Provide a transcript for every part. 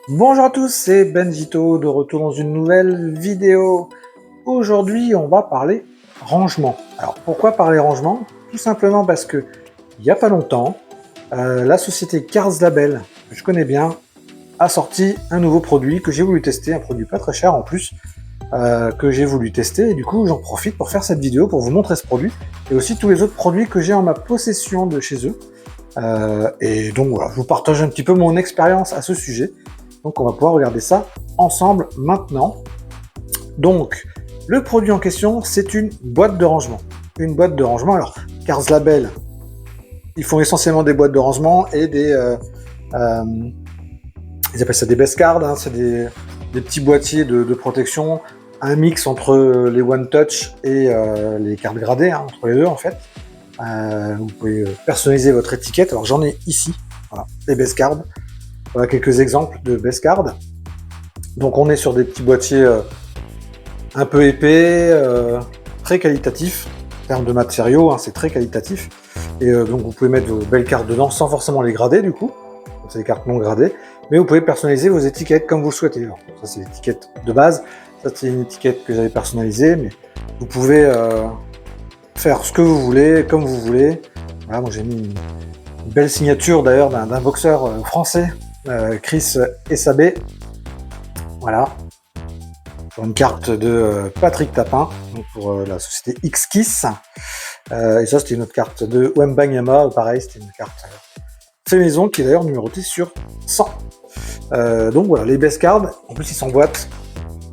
Bonjour à tous, c'est Benjito de retour dans une nouvelle vidéo. Aujourd'hui, on va parler rangement. Alors pourquoi parler rangement? Tout simplement parce que il n'y a pas longtemps, la société Cars Label, que je connais bien, a sorti un nouveau produit que j'ai voulu tester, un produit pas très cher en plus, que j'ai voulu tester, et du coup j'en profite pour faire cette vidéo, pour vous montrer ce produit, et aussi tous les autres produits que j'ai en ma possession de chez eux. Et donc voilà, je vous partage un petit peu mon expérience à ce sujet. Donc on va pouvoir regarder ça ensemble maintenant. Donc le produit en question, c'est une boîte de rangement. Une boîte de rangement, alors Cars Label, ils font essentiellement des boîtes de rangement et ils appellent ça des best cards, hein, c'est des petits boîtiers de protection, un mix entre les One Touch et les cartes gradées, hein, entre les deux en fait. Vous pouvez personnaliser votre étiquette, alors j'en ai ici, voilà, les best cards. Voilà quelques exemples de best cards. Donc on est sur des petits boîtiers un peu épais, très qualitatifs. En termes de matériaux, hein, c'est très qualitatif. Et donc vous pouvez mettre vos belles cartes dedans sans forcément les grader du coup. C'est des cartes non gradées. Mais vous pouvez personnaliser vos étiquettes comme vous le souhaitez. Alors, ça c'est l'étiquette de base. Ça c'est une étiquette que j'avais personnalisée. Mais vous pouvez faire ce que vous voulez, comme vous voulez. Voilà, moi j'ai mis une belle signature d'ailleurs d'un boxeur français. Chris Essabé, voilà, sur une carte de Patrick Tapin, donc pour la société X-Kiss. Et ça, c'était une autre carte de Wembanyama, pareil, c'était une carte fait maison qui est d'ailleurs numérotée sur 100. Donc voilà, les best cards, en plus ils s'emboîtent.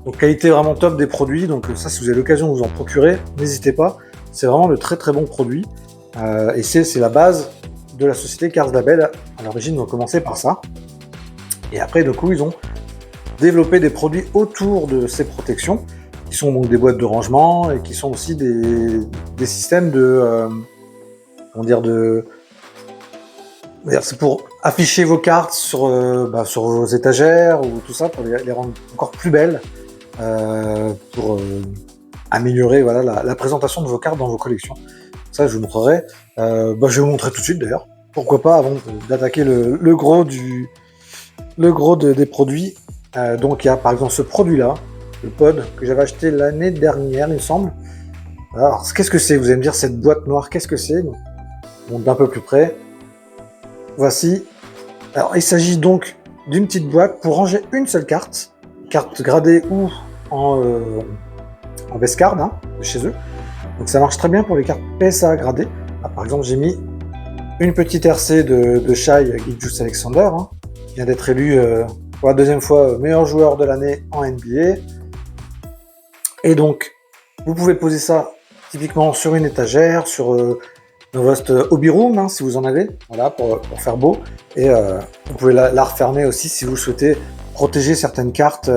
Donc qualité vraiment top des produits, donc ça, si vous avez l'occasion de vous en procurer, n'hésitez pas. C'est vraiment de très très bons produits. Et c'est la base de la société Cars Label. À l'origine, ils ont commencé par ça. Et après, du coup, ils ont développé des produits autour de ces protections, qui sont donc des boîtes de rangement et qui sont aussi des systèmes de, c'est pour afficher vos cartes sur vos étagères ou tout ça, pour les rendre encore plus belles, pour améliorer voilà, la présentation de vos cartes dans vos collections. Ça, je vous montrerai. Je vais vous montrer tout de suite d'ailleurs. Pourquoi pas, avant d'attaquer le gros des produits. Donc il y a par exemple ce produit-là, le pod, que j'avais acheté l'année dernière, il me semble. Alors qu'est-ce que c'est? Vous allez me dire, cette boîte noire, qu'est-ce que c'est? Donc d'un peu plus près. Voici. Alors il s'agit donc d'une petite boîte pour ranger une seule carte gradée ou en best card, hein, de chez eux. Donc ça marche très bien pour les cartes PSA gradées. Là, par exemple, j'ai mis une petite RC de Shai Gilgeous-Alexander, hein, qui vient d'être élu pour la deuxième fois meilleur joueur de l'année en NBA. Et donc, vous pouvez poser ça typiquement sur une étagère, dans votre hobby room, hein, si vous en avez, voilà, pour faire beau. Et vous pouvez la refermer aussi si vous souhaitez protéger certaines cartes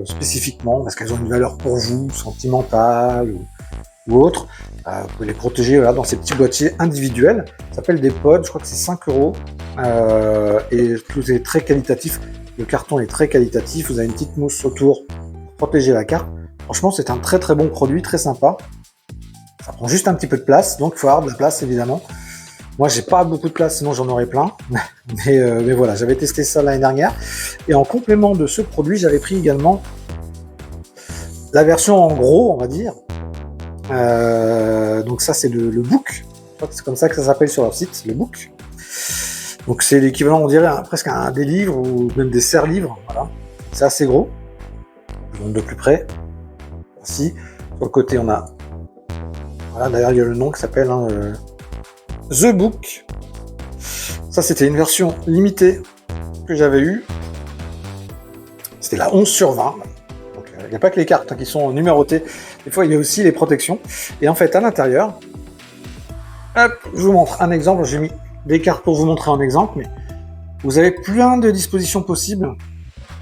spécifiquement, parce qu'elles ont une valeur pour vous, sentimentale ou autre. Vous pouvez les protéger voilà, dans ces petits boîtiers individuels. Ça s'appelle des pods, je crois que c'est 5 €. Et tout est très qualitatif. Le carton est très qualitatif. Vous avez une petite mousse autour pour protéger la carte. Franchement, c'est un très très bon produit, très sympa. Ça prend juste un petit peu de place, donc il faut avoir de la place évidemment. Moi, j'ai pas beaucoup de place, sinon j'en aurais plein. mais voilà, j'avais testé ça l'année dernière. Et en complément de ce produit, j'avais pris également la version en gros, on va dire. Donc ça, c'est le book. Je crois que c'est comme ça que ça s'appelle sur leur site, le book. Donc c'est l'équivalent, on dirait, presque des livres ou même des serre-livres. Voilà. C'est assez gros. Je vous montre de plus près. Ici, sur le côté, on a... Voilà, d'ailleurs, il y a le nom qui s'appelle The Book. Ça, c'était une version limitée que j'avais eue. C'était la 11/20. Donc, il n'y a pas que les cartes qui sont numérotées. Des fois, il y a aussi les protections. Et en fait, à l'intérieur, hop, je vous montre un exemple. J'ai mis des cartes pour vous montrer un exemple, mais vous avez plein de dispositions possibles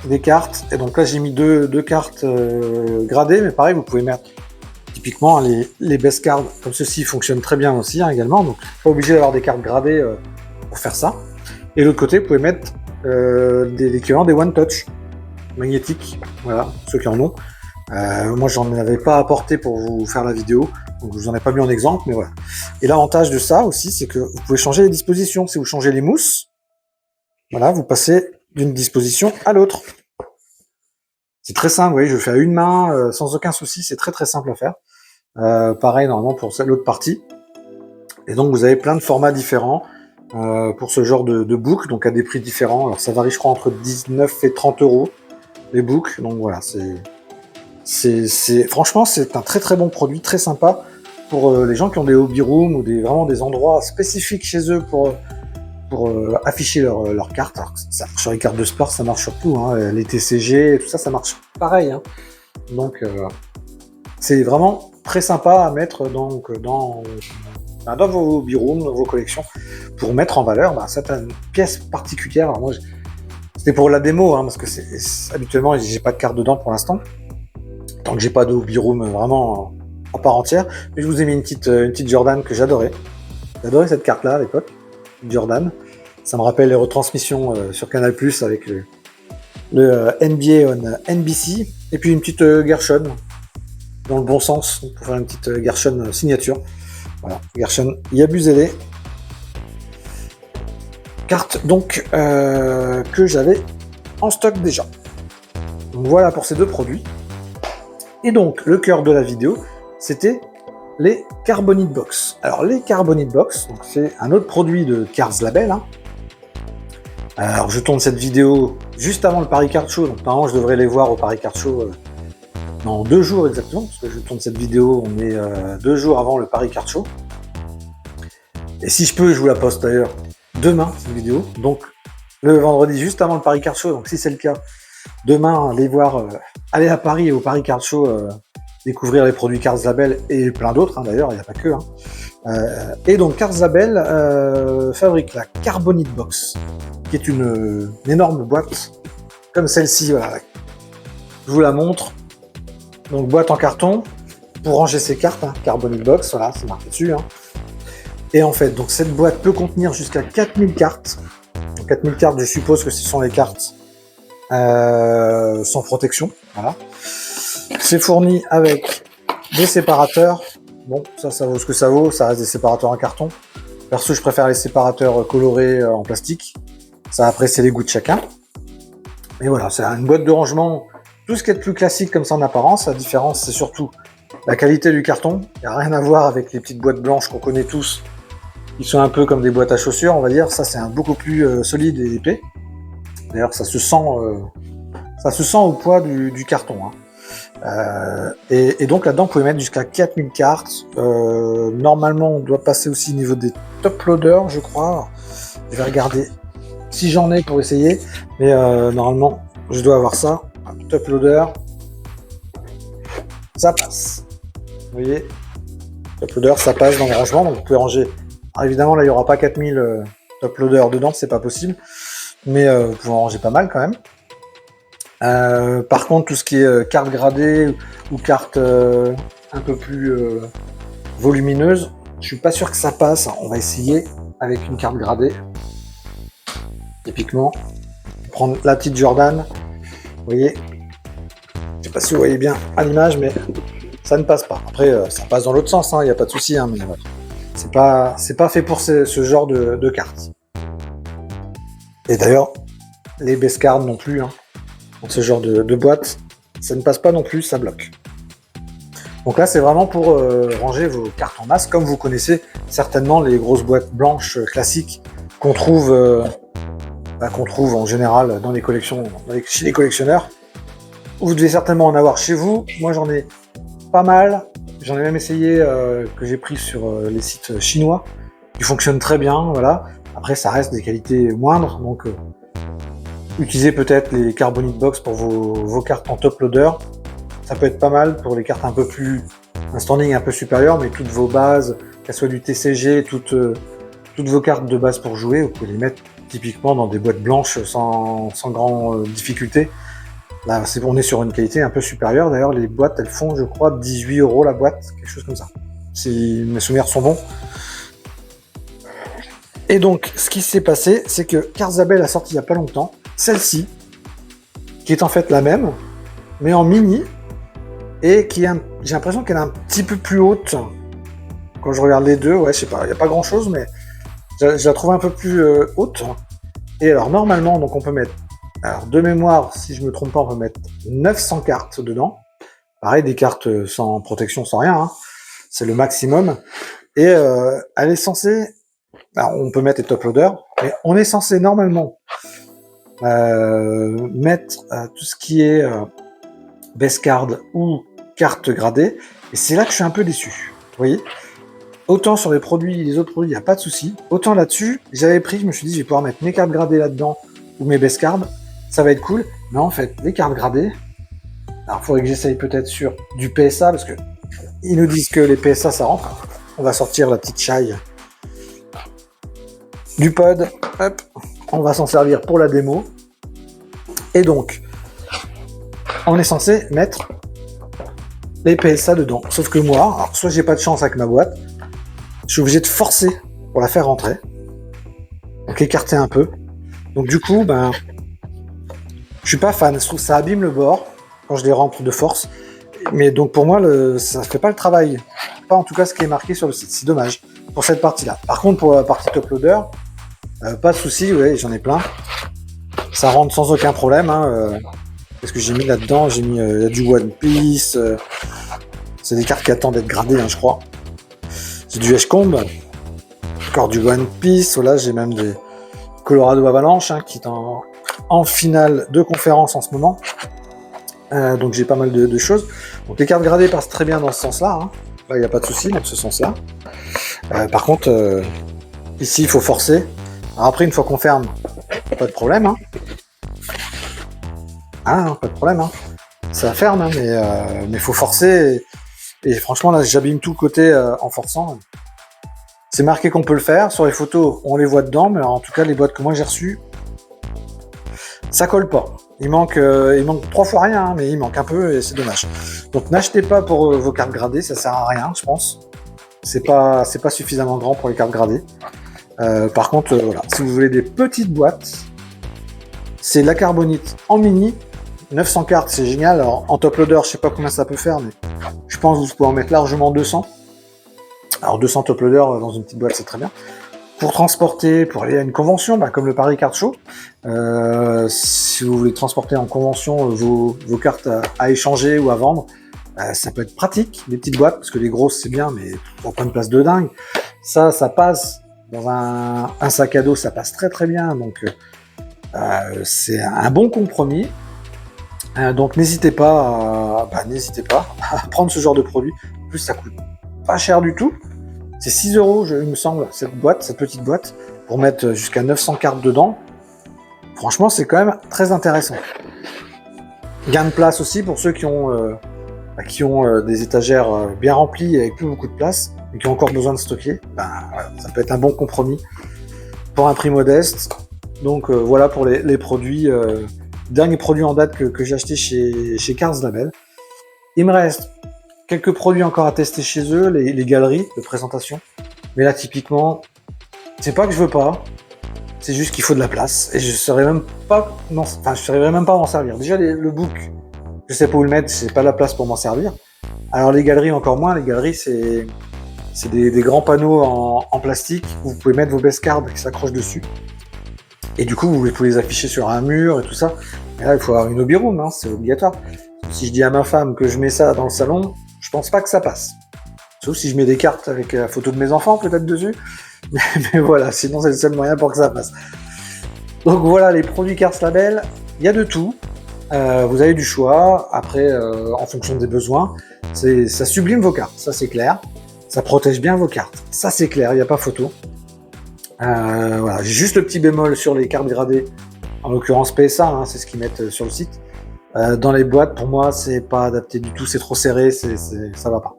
des cartes. Et donc là, j'ai mis deux cartes gradées, mais pareil, vous pouvez mettre typiquement les best cards comme ceci fonctionnent très bien aussi hein, également. Donc, pas obligé d'avoir des cartes gradées pour faire ça. Et de l'autre côté, vous pouvez mettre l'équivalent des One Touch magnétiques. Voilà, ceux qui en ont. Moi, j'en avais pas apporté pour vous faire la vidéo, donc je vous en ai pas mis en exemple, mais voilà. Et l'avantage de ça aussi, c'est que vous pouvez changer les dispositions. Si vous changez les mousses, voilà, vous passez d'une disposition à l'autre. C'est très simple, vous voyez, je le fais à une main, sans aucun souci, c'est très très simple à faire. Pareil normalement pour l'autre partie. Et donc vous avez plein de formats différents pour ce genre de book, donc à des prix différents. Alors ça varie je crois entre 19 et 30 euros les books, donc voilà, franchement c'est un très très bon produit, très sympa pour les gens qui ont des hobby rooms ou vraiment des endroits spécifiques chez eux pour afficher leur carte. Alors, ça marche sur les cartes de sport, ça marche sur tout, hein, les TCG, tout ça, ça marche pareil. Hein. Donc c'est vraiment très sympa à mettre dans vos hobby rooms, dans vos collections, pour mettre en valeur certaines pièces particulières. Alors moi, c'était pour la démo, hein, parce que habituellement, j'ai pas de carte dedans pour l'instant, tant que j'ai pas de hobby room vraiment à part entière. Mais je vous ai mis une petite Jordan que j'adorais. J'adorais cette carte-là à l'époque, Jordan. Ça me rappelle les retransmissions sur Canal+, avec le NBA on NBC. Et puis une petite Gershon, dans le bon sens, pour faire une petite Gershon signature. Voilà, Gershon Yabusele. Carte donc que j'avais en stock déjà. Donc voilà pour ces deux produits. Et donc le cœur de la vidéo, c'était les Carbonite Box. Alors les Carbonite Box, c'est un autre produit de Cards Label. Hein. Alors je tourne cette vidéo juste avant le Paris Card Show, donc normalement je devrais les voir au Paris Card Show dans 2 jours exactement, parce que je tourne cette vidéo, on est 2 jours avant le Paris Card Show. Et si je peux, je vous la poste d'ailleurs demain, cette vidéo. Donc le vendredi, juste avant le Paris Card Show, donc si c'est le cas, demain, allez à Paris et au Paris Card Show, découvrir les produits Cards Label et plein d'autres, hein, d'ailleurs, il n'y a pas que. Hein. Et donc Cards Label fabrique la Carbonite Box, qui est une énorme boîte, comme celle-ci, voilà. Je vous la montre. Donc boîte en carton, pour ranger ses cartes, hein, Carbonite Box, voilà, c'est marqué dessus. Hein. Et en fait, donc cette boîte peut contenir jusqu'à 4000 cartes. Donc 4000 cartes, je suppose que ce sont les cartes sans protection. Voilà. C'est fourni avec des séparateurs. Bon, ça vaut ce que ça vaut, ça reste des séparateurs en carton. Perso, je préfère les séparateurs colorés en plastique. Ça, après, c'est les goûts de chacun. Et voilà, c'est une boîte de rangement, tout ce qui est de plus classique comme ça en apparence. La différence, c'est surtout la qualité du carton. Il n'y a rien à voir avec les petites boîtes blanches qu'on connaît tous. Ils sont un peu comme des boîtes à chaussures, on va dire. Ça, c'est beaucoup plus solide et épais. D'ailleurs, ça se sent au poids du carton. Hein. Et donc là-dedans, vous pouvez mettre jusqu'à 4000 cartes. Normalement, on doit passer aussi au niveau des top loaders, je crois. Alors, je vais regarder si j'en ai pour essayer. Mais normalement, je dois avoir ça. Top loader. Ça passe. Vous voyez, top loader, ça passe dans le rangement. Donc vous pouvez ranger. Alors évidemment, là, il n'y aura pas 4000 top loaders dedans, c'est pas possible. Mais vous pouvez en ranger pas mal quand même. Par contre, tout ce qui est carte gradée ou carte un peu plus volumineuse, je suis pas sûr que ça passe. On va essayer avec une carte gradée. Typiquement, prendre la petite Jordan. Vous voyez, je sais pas si vous voyez bien à l'image, mais ça ne passe pas. Après, ça passe dans l'autre sens, il n'y a pas de souci, hein, mais c'est pas fait pour ce genre de cartes. Et d'ailleurs, les base cards non plus. Hein. Dans ce genre de boîte, ça ne passe pas non plus, ça bloque. Donc là, c'est vraiment pour ranger vos cartes en masse, comme vous connaissez certainement les grosses boîtes blanches classiques qu'on trouve en général dans les collections, chez les collectionneurs. Vous devez certainement en avoir chez vous. Moi, j'en ai pas mal. J'en ai même essayé que j'ai pris sur les sites chinois, qui fonctionnent très bien. Voilà. Après, ça reste des qualités moindres, donc utilisez peut-être les Carbonite Box pour vos cartes en top loader. Ça peut être pas mal pour les cartes un standing un peu supérieur, mais toutes vos bases, qu'elles soient du TCG, toutes vos cartes de base pour jouer, vous pouvez les mettre typiquement dans des boîtes blanches sans grande difficulté. Là, on est sur une qualité un peu supérieure. D'ailleurs, les boîtes, elles font, je crois, 18 € la boîte, quelque chose comme ça. Si mes souvenirs sont bons. Et donc, ce qui s'est passé, c'est que Cards Label a sorti il n'y a pas longtemps celle-ci, qui est en fait la même, mais en mini, et qui j'ai l'impression qu'elle est un petit peu plus haute. Quand je regarde les deux, ouais, je sais pas, il n'y a pas grand-chose, mais je la trouve un peu plus haute. Et alors, normalement, donc on peut mettre Alors de mémoire, si je me trompe pas, on peut mettre 900 cartes dedans. Pareil, des cartes sans protection, sans rien, hein. C'est le maximum. Et elle est censée, alors, on peut mettre les top loaders, mais on est censé normalement mettre tout ce qui est base card ou carte gradée. Et c'est là que je suis un peu déçu. Vous voyez, autant sur les produits, les autres produits, il n'y a pas de souci. Autant là-dessus, j'avais pris, je me suis dit, je vais pouvoir mettre mes cartes gradées là-dedans ou mes base cards. Ça va être cool. Mais en fait, les cartes gradées, alors il faudrait que j'essaye peut-être sur du PSA, parce que ils nous disent que les PSA, ça rentre. On va sortir la petite chaille du pod. Hop, on va s'en servir pour la démo. Et donc, on est censé mettre les PSA dedans. Sauf que moi, alors, soit j'ai pas de chance avec ma boîte, je suis obligé de forcer pour la faire rentrer. Donc écarter un peu. Donc du coup, ben, je suis pas fan. Je trouve que ça abîme le bord quand je les rentre de force. Mais donc pour moi, ça fait pas le travail. Pas en tout cas ce qui est marqué sur le site. C'est dommage pour cette partie-là. Par contre, pour la partie top loader, pas de souci. Ouais, j'en ai plein. Ça rentre sans aucun problème. Hein, qu'est-ce que j'ai mis là-dedans? J'ai mis y a du One Piece. C'est des cartes qui attendent d'être gradées, hein, je crois. C'est du H-Comb. Encore du One Piece. Voilà, j'ai même des Colorado Avalanche hein, qui est en finale de conférence en ce moment. Donc j'ai pas mal de choses. Donc les cartes gradées passent très bien dans ce sens-là. Hein. Là, il n'y a pas de souci dans ce sens-là. Par contre, ici, il faut forcer. Alors après, une fois qu'on ferme, pas de problème. Hein. Ah, pas de problème. Hein. Ça ferme, hein, mais il faut forcer. Et franchement, là, j'abîme tout le côté en forçant. C'est marqué qu'on peut le faire. Sur les photos, on les voit dedans. Mais en tout cas, les boîtes que moi j'ai reçues, ça colle pas. Il manque 3 fois rien, hein, mais il manque un peu et c'est dommage. Donc n'achetez pas pour vos cartes gradées, ça sert à rien, je pense. C'est pas suffisamment grand pour les cartes gradées. Par contre, voilà, si vous voulez des petites boîtes, c'est la carbonite en mini. 900 cartes, c'est génial. Alors en top loader, je sais pas combien ça peut faire, mais je pense que vous pouvez en mettre largement 200. Alors 200 top loader dans une petite boîte, c'est très bien. Pour transporter, pour aller à une convention, bah, comme le Paris Card Show, si vous voulez transporter en convention vos cartes à échanger ou à vendre, ça peut être pratique, les petites boîtes, parce que les grosses c'est bien, mais pour pas une place de dingue. Ça passe dans un sac à dos, ça passe très très bien, donc c'est un bon compromis. Donc n'hésitez pas à prendre ce genre de produit. En plus, ça coûte pas cher du tout. C'est 6 €, il me semble, cette petite boîte, pour mettre jusqu'à 900 cartes dedans. Franchement, c'est quand même très intéressant. Gain de place aussi pour ceux qui ont des étagères bien remplies avec plus beaucoup de place et qui ont encore besoin de stocker. Ben, voilà, ça peut être un bon compromis pour un prix modeste. Donc voilà pour les produits. Dernier produit en date que j'ai acheté chez Cards Label. Il me reste quelques produits encore à tester chez eux, les galeries de présentation. Mais là, typiquement, c'est pas que je veux pas, c'est juste qu'il faut de la place. Et je saurais même pas m'en servir. Déjà, le book, je sais pas où le mettre, c'est pas la place pour m'en servir. Alors les galeries, encore moins. Les galeries, c'est des grands panneaux en plastique où vous pouvez mettre vos base cards qui s'accrochent dessus. Et du coup, vous pouvez les afficher sur un mur et tout ça. Mais là, il faut avoir une hobby room, hein, c'est obligatoire. Si je dis à ma femme que je mets ça dans le salon, je pense pas que ça passe. Sauf si je mets des cartes avec la photo de mes enfants peut-être dessus. Mais voilà, sinon c'est le seul moyen pour que ça passe. Donc voilà, les produits Cards Label, il y a de tout. Vous avez du choix. Après, en fonction des besoins, ça sublime vos cartes, ça c'est clair. Ça protège bien vos cartes, ça c'est clair, il n'y a pas photo. Voilà, j'ai juste le petit bémol sur les cartes gradées, en l'occurrence PSA, hein, c'est ce qu'ils mettent sur le site. Dans les boîtes, pour moi, c'est pas adapté du tout, c'est trop serré, ça va pas.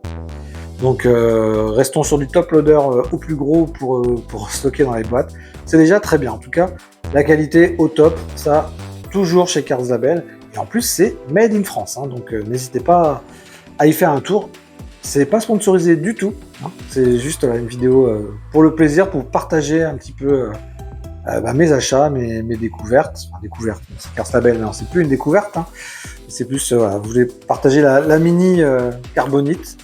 Donc restons sur du top loader au plus gros pour stocker dans les boîtes. C'est déjà très bien, en tout cas, la qualité au top, ça, toujours chez Cards Label. Et en plus, c'est made in France, hein, donc n'hésitez pas à y faire un tour. C'est pas sponsorisé du tout, hein, c'est juste une vidéo pour le plaisir, pour partager un petit peu mes achats, mes découvertes. Enfin, découvertes, c'est Cards Label, non, c'est plus une découverte, hein, c'est plus, voilà, vous voulez partager la mini carbonite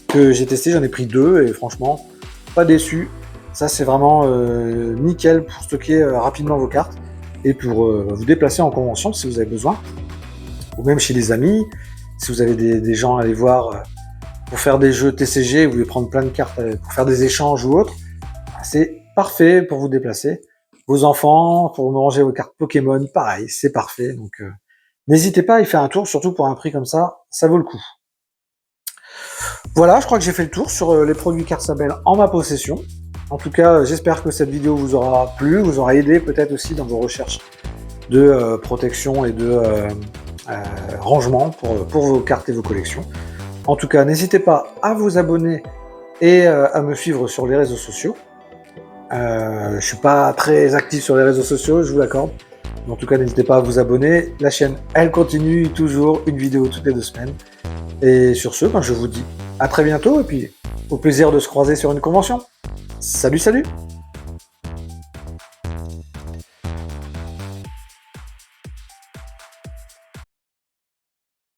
que j'ai testé, j'en ai pris 2 et franchement, pas déçu. Ça, c'est vraiment nickel pour stocker rapidement vos cartes. et pour vous déplacer en convention si vous avez besoin, ou même chez des amis, si vous avez des gens à aller voir pour faire des jeux TCG, vous voulez prendre plein de cartes pour faire des échanges ou autre, c'est parfait pour vous déplacer. Vos enfants, pour manger vos cartes Pokémon, pareil, c'est parfait. Donc n'hésitez pas à y faire un tour, surtout pour un prix comme ça vaut le coup. Voilà, je crois que j'ai fait le tour sur les produits Carsabel en ma possession. En tout cas, j'espère que cette vidéo vous aura plu, vous aura aidé peut-être aussi dans vos recherches de protection et de rangement pour vos cartes et vos collections. En tout cas, n'hésitez pas à vous abonner et à me suivre sur les réseaux sociaux. Je suis pas très actif sur les réseaux sociaux, je vous l'accorde. Mais en tout cas, n'hésitez pas à vous abonner. La chaîne, elle continue toujours, une vidéo toutes les 2 semaines. Et sur ce, je vous dis à très bientôt et puis au plaisir de se croiser sur une convention. Salut, salut!